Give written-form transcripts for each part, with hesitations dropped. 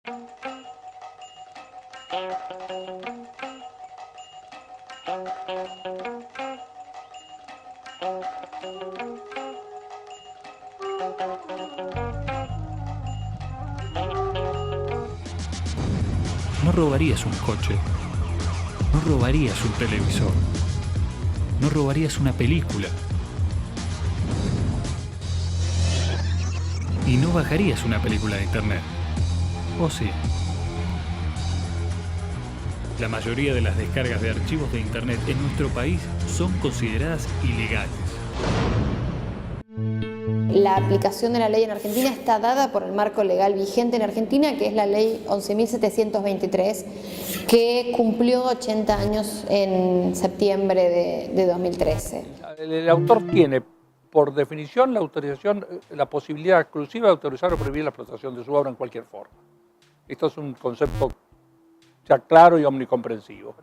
No robarías un coche, no robarías un televisor, no robarías una película y no bajarías una película de internet, ¿o sí? La mayoría de las descargas de archivos de internet en nuestro país son consideradas ilegales. La aplicación de la ley en Argentina está dada por el marco legal vigente en Argentina, que es la ley 11.723, que cumplió 80 años en septiembre de 2013. El autor tiene, por definición, la autorización, la posibilidad exclusiva de autorizar o prohibir la explotación de su obra en cualquier forma. Esto es un concepto ya claro y omnicomprensivo.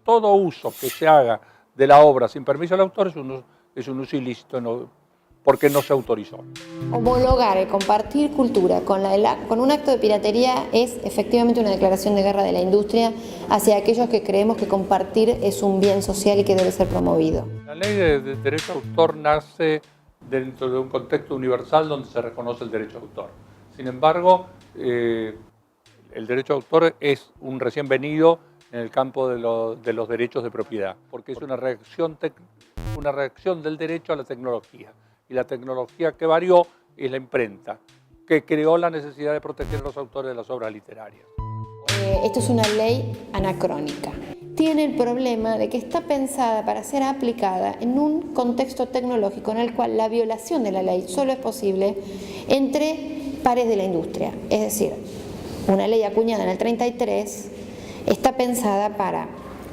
Todo uso que se haga de la obra sin permiso del autor es un uso ilícito, porque no se autorizó. Homologar y compartir cultura con un acto de piratería es efectivamente una declaración de guerra de la industria hacia aquellos que creemos que compartir es un bien social y que debe ser promovido. La ley de derecho de autor nace dentro de un contexto universal donde se reconoce el derecho de autor. Sin embargo, el derecho de autor es un recién venido en el campo de los derechos de propiedad, porque es una reacción del derecho a la tecnología. Y la tecnología que varió es la imprenta, que creó la necesidad de proteger a los autores de las obras literarias. Esto es una ley anacrónica. Tiene el problema de que está pensada para ser aplicada en un contexto tecnológico en el cual la violación de la ley solo es posible entre pares de la industria. Es decir, una ley acuñada en el 33 está pensada para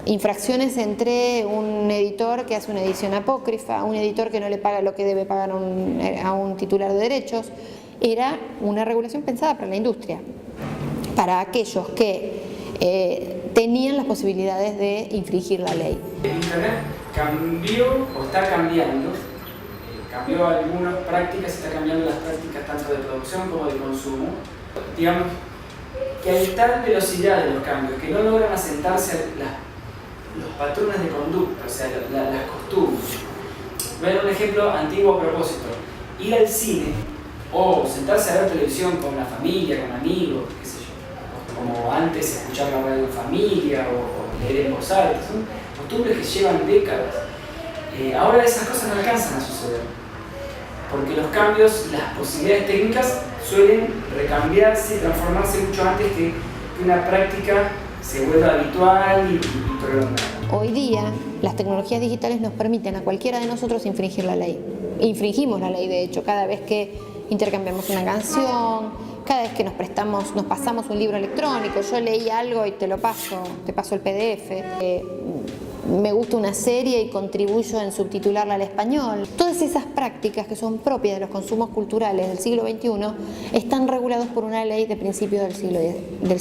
infracciones entre un editor que hace una edición apócrifa, un editor que no le paga lo que debe pagar a un titular de derechos. Era una regulación pensada para la industria, para aquellos que tenían las posibilidades de infringir la ley. Internet cambió o está cambiando, cambió algunas prácticas, está cambiando las prácticas tanto de producción como de consumo. Digamos que hay tal velocidad de los cambios que no logran asentarse los patrones de conducta, o sea, las costumbres. Voy a dar un ejemplo antiguo a propósito. Ir al cine o sentarse a ver televisión con la familia, con amigos, qué sé yo. Como antes escuchar la radio en familia o leer en voz alta. Son costumbres que llevan décadas. Ahora esas cosas no alcanzan a suceder. Porque los cambios, las posibilidades técnicas suelen recambiarse y transformarse mucho antes que una práctica se vuelva habitual y prolongada. Hoy día, las tecnologías digitales nos permiten a cualquiera de nosotros infringir la ley. Infringimos la ley, de hecho, cada vez que intercambiamos una canción, cada vez que nos pasamos un libro electrónico. Yo leí algo y te paso el PDF. Me gusta una serie y contribuyo en subtitularla al español. Todas esas prácticas que son propias de los consumos culturales del siglo XXI están regulados por una ley de principios del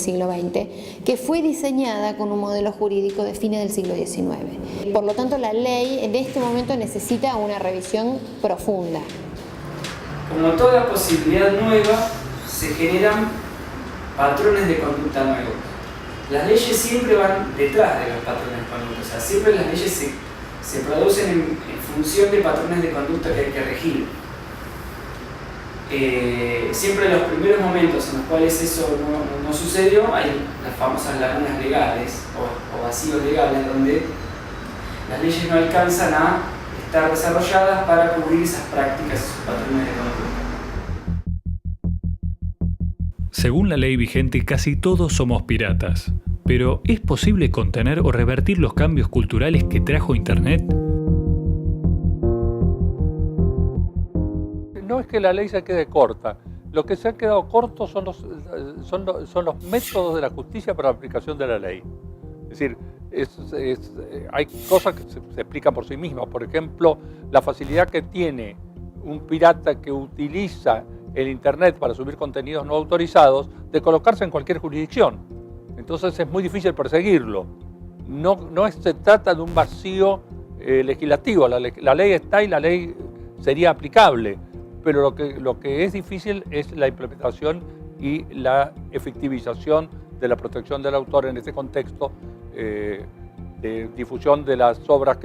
siglo XX que fue diseñada con un modelo jurídico de fines del siglo XIX. Por lo tanto, la ley en este momento necesita una revisión profunda. Como toda posibilidad nueva, se generan patrones de conducta nuevos. Las leyes siempre van detrás de los patrones de conducta, o sea, siempre las leyes se producen en función de patrones de conducta que hay que regir. Siempre en los primeros momentos en los cuales eso no sucedió, hay las famosas lagunas legales o vacíos legales donde las leyes no alcanzan a estar desarrolladas para cubrir esas prácticas, esos patrones de conducta. Según la ley vigente, casi todos somos piratas. Pero, ¿es posible contener o revertir los cambios culturales que trajo Internet? No es que la ley se quede corta. Lo que se ha quedado corto son los métodos de la justicia para la aplicación de la ley. Es decir, hay cosas que se explican por sí mismas. Por ejemplo, la facilidad que tiene un pirata que utiliza el Internet para subir contenidos no autorizados de colocarse en cualquier jurisdicción. Entonces es muy difícil perseguirlo. No se trata de un vacío legislativo. La ley está y la ley sería aplicable, pero lo que es difícil es la implementación y la efectivización de la protección del autor en este contexto de difusión de las obras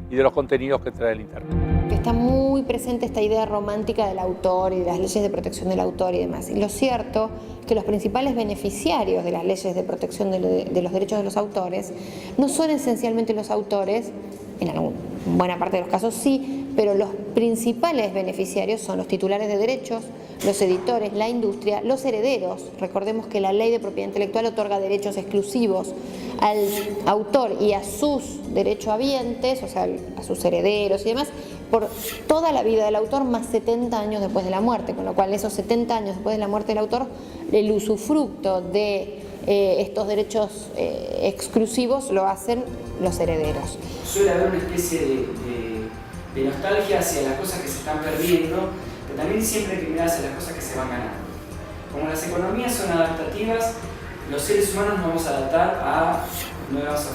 y de los contenidos que trae el Internet. Está muy presente esta idea romántica del autor y de las leyes de protección del autor y demás. Y lo cierto es que los principales beneficiarios de las leyes de protección de los derechos de los autores no son esencialmente los autores, en buena parte de los casos sí, pero los principales beneficiarios son los titulares de derechos, los editores, la industria, los herederos. Recordemos que la ley de propiedad intelectual otorga derechos exclusivos al autor y a sus derechohabientes, o sea, a sus herederos y demás, por toda la vida del autor más 70 años después de la muerte, con lo cual esos 70 años después de la muerte del autor, el usufructo de estos derechos exclusivos lo hacen los herederos. Suele haber una especie de nostalgia hacia las cosas que se están perdiendo, pero también siempre hay que mirar hacia las cosas que se van ganando. Como las economías son adaptativas, los seres humanos nos vamos a adaptar a nuevos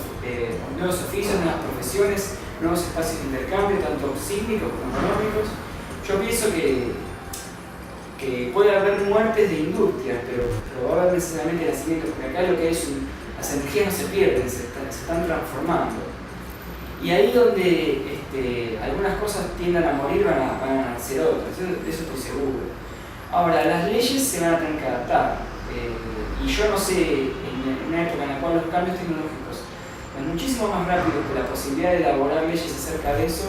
oficios, nuevas profesiones, nuevos espacios de intercambio, tanto sísmicos como económicos. Yo pienso que puede haber muertes de industrias, pero va a haber necesariamente nacimientos, porque acá lo que es las energías no se pierden, se están transformando. Y ahí donde algunas cosas tiendan a morir van a nacer otras, de eso estoy seguro. Ahora, las leyes se van a tener que adaptar, y yo no sé, en una época en la cual los cambios tecnológicos van muchísimo más rápido que la posibilidad de elaborar leyes acerca de eso,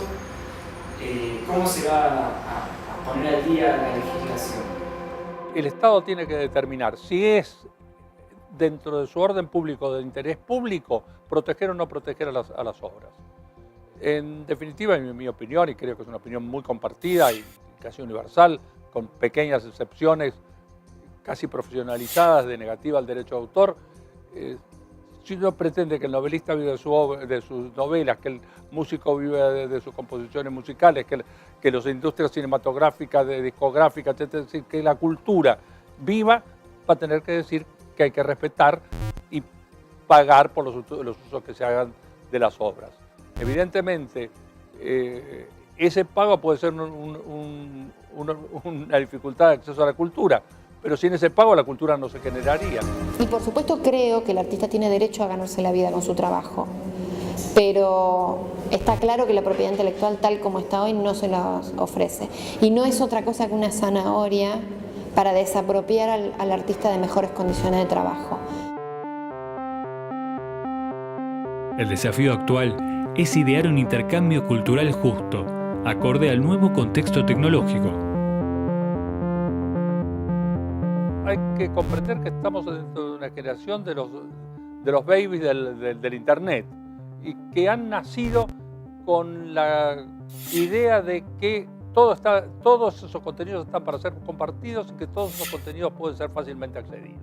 cómo se va a poner al día la legislación. El Estado tiene que determinar si es dentro de su orden público, de interés público, proteger o no proteger a las obras. En definitiva, en mi opinión, y creo que es una opinión muy compartida y casi universal, con pequeñas excepciones casi profesionalizadas de negativa al derecho de autor, si uno pretende que el novelista vive de sus novelas, que el músico vive de sus composiciones musicales, que las industrias cinematográficas, discográficas, etc., es decir, que la cultura viva, va a tener que decir que hay que respetar y pagar por los usos que se hagan de las obras. Evidentemente, ese pago puede ser una dificultad de acceso a la cultura, pero sin ese pago la cultura no se generaría. Y por supuesto creo que el artista tiene derecho a ganarse la vida con su trabajo, pero está claro que la propiedad intelectual tal como está hoy no se la ofrece. Y no es otra cosa que una zanahoria para desapropiar al artista de mejores condiciones de trabajo. El desafío actual es idear un intercambio cultural justo, acorde al nuevo contexto tecnológico. Hay que comprender que estamos dentro de una generación de los babies del Internet y que han nacido con la idea de que todos esos contenidos están para ser compartidos y que todos esos contenidos pueden ser fácilmente accedidos.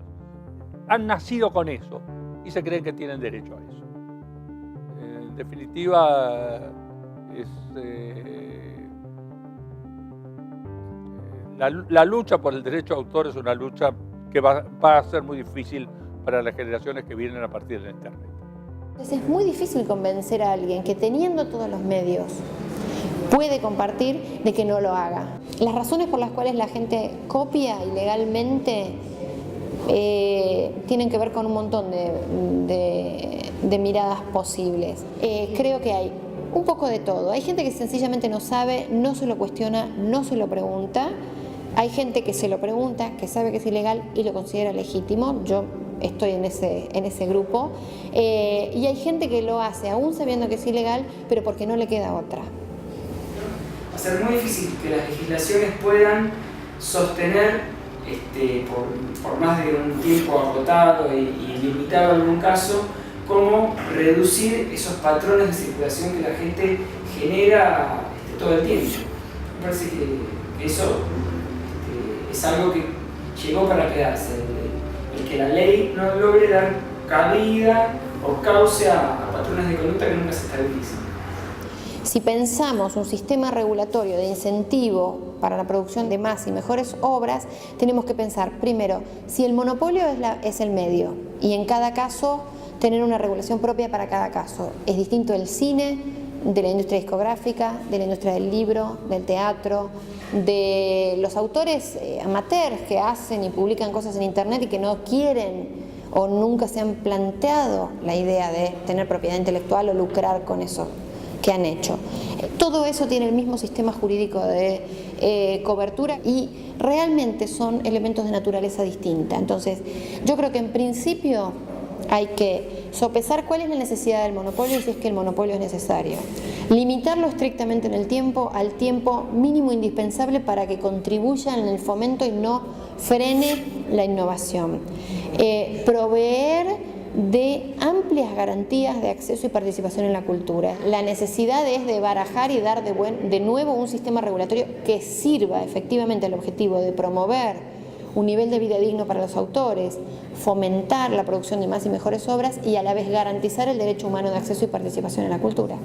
Han nacido con eso y se creen que tienen derecho a eso. En definitiva, la lucha por el derecho de autor es una lucha que va a ser muy difícil para las generaciones que vienen a partir del Internet. Entonces es muy difícil convencer a alguien que teniendo todos los medios puede compartir de que no lo haga. Las razones por las cuales la gente copia ilegalmente tienen que ver con un montón de miradas posibles. Creo que hay un poco de todo. Hay gente que sencillamente no sabe, no se lo cuestiona, no se lo pregunta. Hay gente que se lo pregunta, que sabe que es ilegal y lo considera legítimo. Yo estoy en ese grupo. Y hay gente que lo hace aún sabiendo que es ilegal, pero porque no le queda otra. Va a ser muy difícil que las legislaciones puedan sostener por más de un tiempo agotado y limitado en algún caso, cómo reducir esos patrones de circulación que la gente genera todo el tiempo. Me parece que eso es algo que llegó para quedarse, el que la ley no logre dar cabida o cauce a patrones de conducta que nunca se estabilizan. Si pensamos un sistema regulatorio de incentivo para la producción de más y mejores obras, tenemos que pensar primero si el monopolio es el medio y en cada caso tener una regulación propia para cada caso. Es distinto el cine de la industria discográfica, de la industria del libro, del teatro, de los autores amateurs que hacen y publican cosas en internet y que no quieren o nunca se han planteado la idea de tener propiedad intelectual o lucrar con eso que han hecho. Todo eso tiene el mismo sistema jurídico de cobertura y realmente son elementos de naturaleza distinta. Entonces, yo creo que en principio hay que sopesar cuál es la necesidad del monopolio y si es que el monopolio es necesario. Limitarlo estrictamente en el tiempo, al tiempo mínimo indispensable para que contribuya en el fomento y no frene la innovación. Proveer de amplias garantías de acceso y participación en la cultura. La necesidad es de barajar y dar de nuevo un sistema regulatorio que sirva efectivamente al objetivo de promover un nivel de vida digno para los autores, fomentar la producción de más y mejores obras y a la vez garantizar el derecho humano de acceso y participación en la cultura.